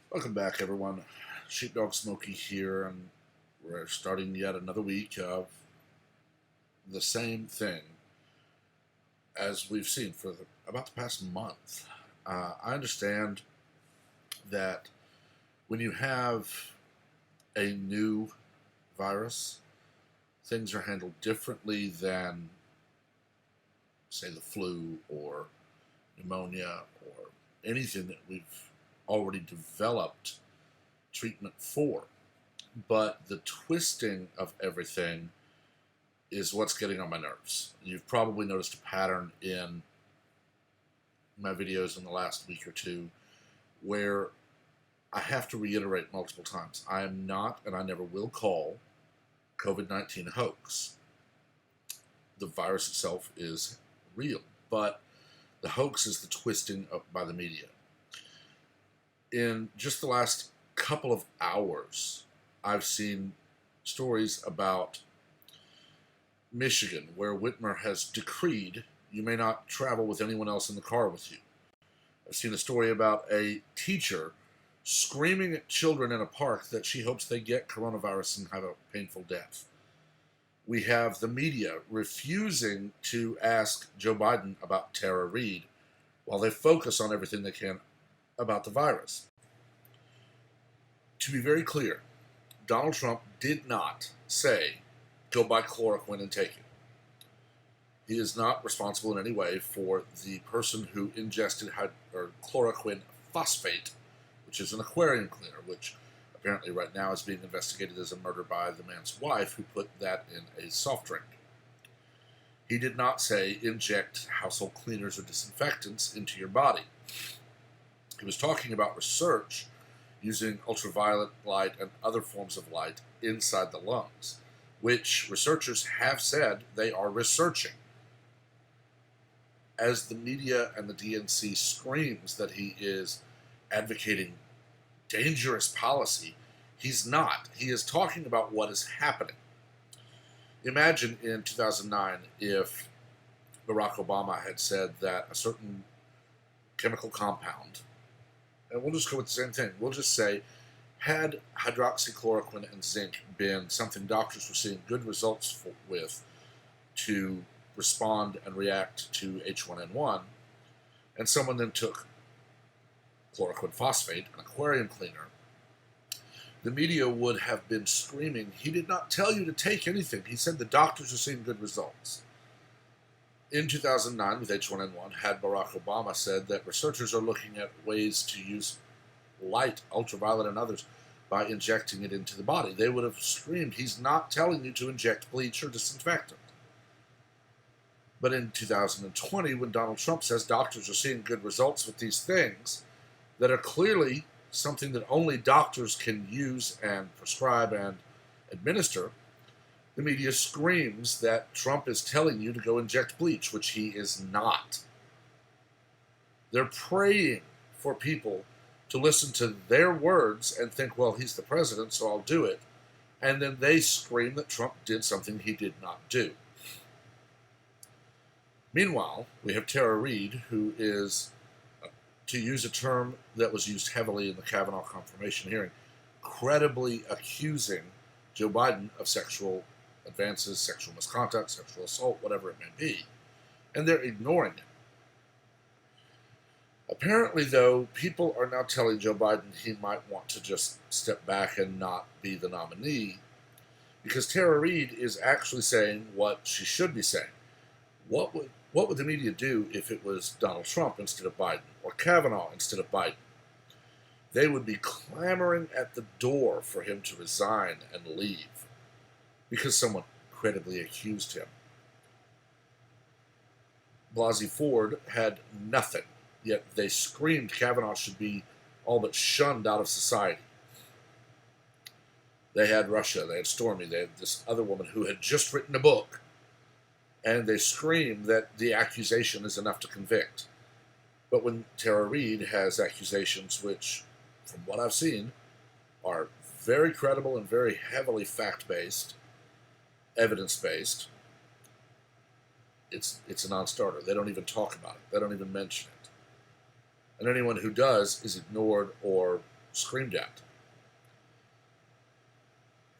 Welcome back, everyone. Sheepdog Smokey here, and we're starting yet another week of the same thing as we've seen for about the past month. I understand that when you have a new virus, things are handled differently than, say, the flu or pneumonia or anything that we've already developed treatment for. But the twisting of everything is what's getting on my nerves. You've probably noticed a pattern in my videos in the last week or two where I have to reiterate multiple times. I am not, and I never will call COVID-19 a hoax. The virus itself is real, but the hoax is the twisting by the media. In just the last couple of hours, I've seen stories about Michigan, where Whitmer has decreed you may not travel with anyone else in the car with you. I've seen a story about a teacher screaming at children in a park that she hopes they get coronavirus and have a painful death. We have the media refusing to ask Joe Biden about Tara Reid while they focus on everything they can about the virus. To be very clear, Donald Trump did not say, go buy chloroquine and take it. He is not responsible in any way for the person who ingested chloroquine phosphate, which is an aquarium cleaner, which apparently right now is being investigated as a murder by the man's wife who put that in a soft drink. He did not say inject household cleaners or disinfectants into your body. He was talking about research using ultraviolet light and other forms of light inside the lungs, which researchers have said they are researching. As the media and the DNC screams that he is advocating dangerous policy, he's not. He is talking about what is happening. Imagine in 2009 if Barack Obama had said that a certain chemical compound, and we'll just go with the same thing, we'll just say, had hydroxychloroquine and zinc been something doctors were seeing good results with to respond and react to H1N1, and someone then took chloroquine phosphate, an aquarium cleaner, the media would have been screaming, he did not tell you to take anything. He said the doctors are seeing good results. In 2009, with H1N1, had Barack Obama said that researchers are looking at ways to use light, ultraviolet, and others by injecting it into the body, they would have screamed, he's not telling you to inject bleach or disinfectant. But in 2020, when Donald Trump says doctors are seeing good results with these things that are clearly something that only doctors can use and prescribe and administer, the media screams that Trump is telling you to go inject bleach, which he is not. They're praying for people to listen to their words and think, well, he's the president, so I'll do it. And then they scream that Trump did something he did not do. Meanwhile, we have Tara Reid, who is, to use a term that was used heavily in the Kavanaugh confirmation hearing, credibly accusing Joe Biden of sexual advances, sexual misconduct, sexual assault, whatever it may be, and they're ignoring it. Apparently, though, people are now telling Joe Biden he might want to just step back and not be the nominee, because Tara Reid is actually saying what she should be saying. What would the media do if it was Donald Trump instead of Biden, or Kavanaugh instead of Biden? They would be clamoring at the door for him to resign and leave because someone credibly accused him. Blasi Ford had nothing, yet they screamed Kavanaugh should be all but shunned out of society. They had Russia, they had Stormy, they had this other woman who had just written a book, and they screamed that the accusation is enough to convict. But when Tara Reid has accusations which, from what I've seen, are very credible and very heavily fact-based, evidence-based, it's a non-starter. They don't even talk about it. They don't even mention it. And anyone who does is ignored or screamed at.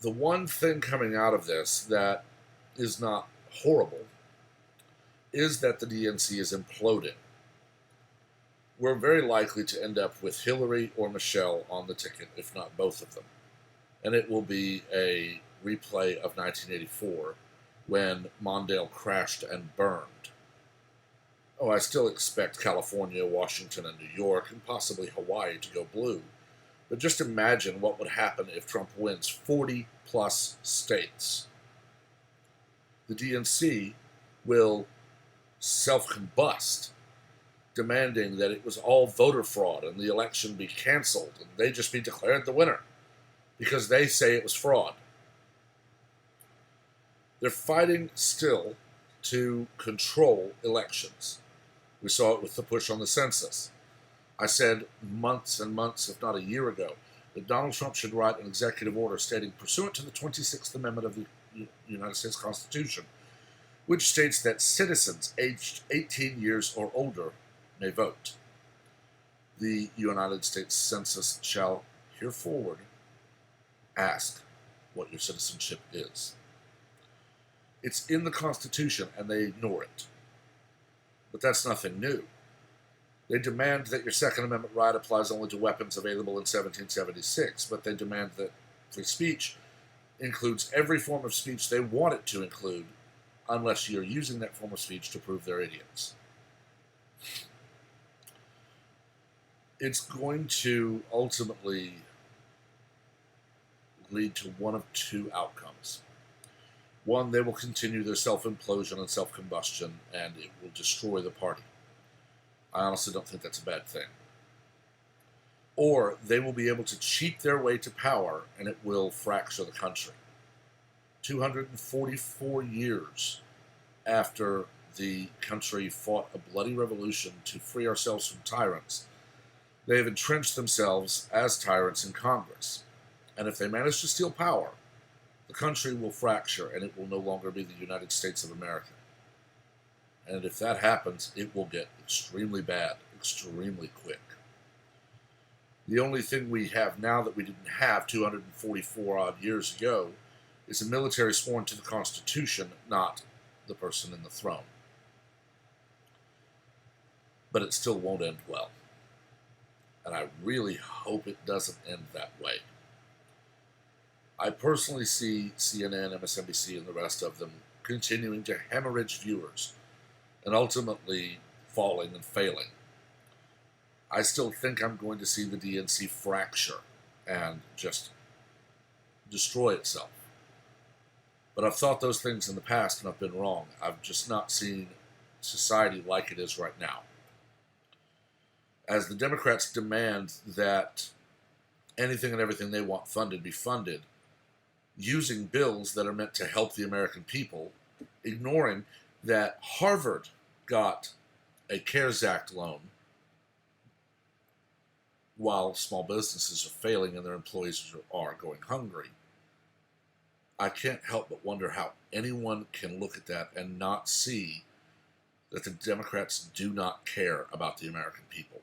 The one thing coming out of this that is not horrible is that the DNC is imploding. We're very likely to end up with Hillary or Michelle on the ticket, if not both of them. And it will be a replay of 1984 when Mondale crashed and burned. Oh, I still expect California, Washington, and New York, and possibly Hawaii to go blue. But just imagine what would happen if Trump wins 40-plus states. The DNC will self-combust, demanding that it was all voter fraud and the election be canceled and they just be declared the winner because they say it was fraud. They're fighting still to control elections. We saw it with the push on the census. I said months and months, if not a year ago, that Donald Trump should write an executive order stating, pursuant to the 26th Amendment of the United States Constitution, which states that citizens aged 18 years or older may vote. The United States Census shall hereforward ask what your citizenship is. It's in the Constitution, and they ignore it. But that's nothing new. They demand that your Second Amendment right applies only to weapons available in 1776, but they demand that free speech includes every form of speech they want it to include, unless you're using that form of speech to prove they're idiots. It's going to ultimately lead to one of two outcomes. One, they will continue their self-implosion and self-combustion, and it will destroy the party. I honestly don't think that's a bad thing. Or they will be able to cheat their way to power, and it will fracture the country. 244 years after the country fought a bloody revolution to free ourselves from tyrants, they have entrenched themselves as tyrants in Congress. And if they manage to steal power, the country will fracture and it will no longer be the United States of America. And if that happens, it will get extremely bad, extremely quick. The only thing we have now that we didn't have 244 odd years ago is a military sworn to the Constitution, not the person in the throne. But it still won't end well. And I really hope it doesn't end that way. I personally see CNN, MSNBC, and the rest of them continuing to hemorrhage viewers and ultimately falling and failing. I still think I'm going to see the DNC fracture and just destroy itself. But I've thought those things in the past and I've been wrong. I've just not seen society like it is right now. As the Democrats demand that anything and everything they want funded be funded, using bills that are meant to help the American people, ignoring that Harvard got a CARES Act loan while small businesses are failing and their employees are going hungry. I can't help but wonder how anyone can look at that and not see that the Democrats do not care about the American people.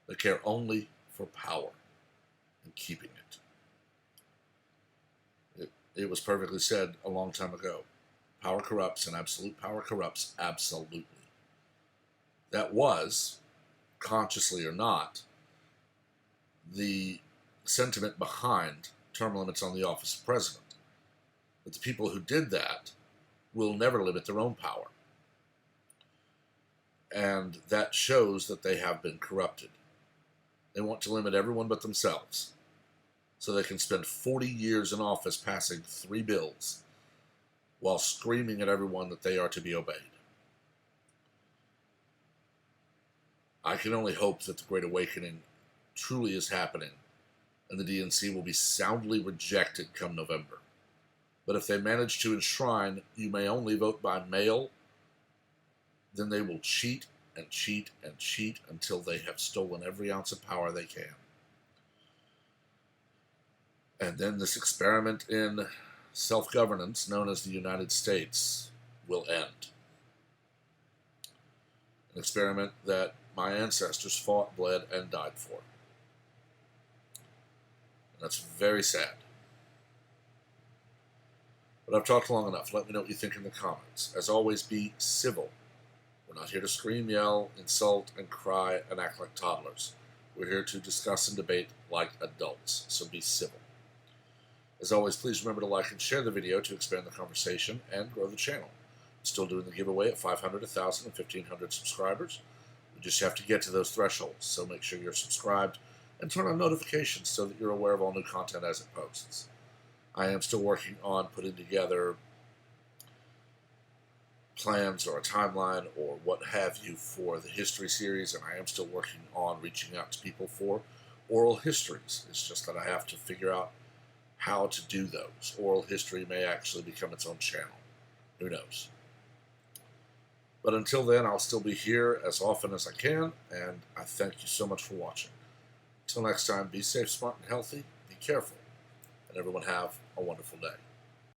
They care only for power and keeping it. It was perfectly said a long time ago. Power corrupts, and absolute power corrupts absolutely. That was, consciously or not, the sentiment behind term limits on the office of president. But the people who did that will never limit their own power. And that shows that they have been corrupted. They want to limit everyone but themselves, so they can spend 40 years in office passing 3 bills while screaming at everyone that they are to be obeyed. I can only hope that the Great Awakening truly is happening and the DNC will be soundly rejected come November. But if they manage to enshrine you may only vote by mail, then they will cheat and cheat and cheat until they have stolen every ounce of power they can. And then this experiment in self-governance, known as the United States, will end. An experiment that my ancestors fought, bled, and died for. That's very sad. But I've talked long enough. Let me know what you think in the comments. As always, be civil. We're not here to scream, yell, insult, and cry and act like toddlers. We're here to discuss and debate like adults, so be civil. As always, please remember to like and share the video to expand the conversation and grow the channel. I'm still doing the giveaway at 500, 1,000, and 1,500 subscribers. We just have to get to those thresholds, so make sure you're subscribed and turn on notifications so that you're aware of all new content as it posts. I am still working on putting together plans or a timeline or what have you for the history series, and I am still working on reaching out to people for oral histories. It's just that I have to figure out how to do those. Oral history may actually become its own channel. Who knows? But until then, I'll still be here as often as I can, and I thank you so much for watching. Until next time, be safe, smart, and healthy. Be careful, and everyone have a wonderful day.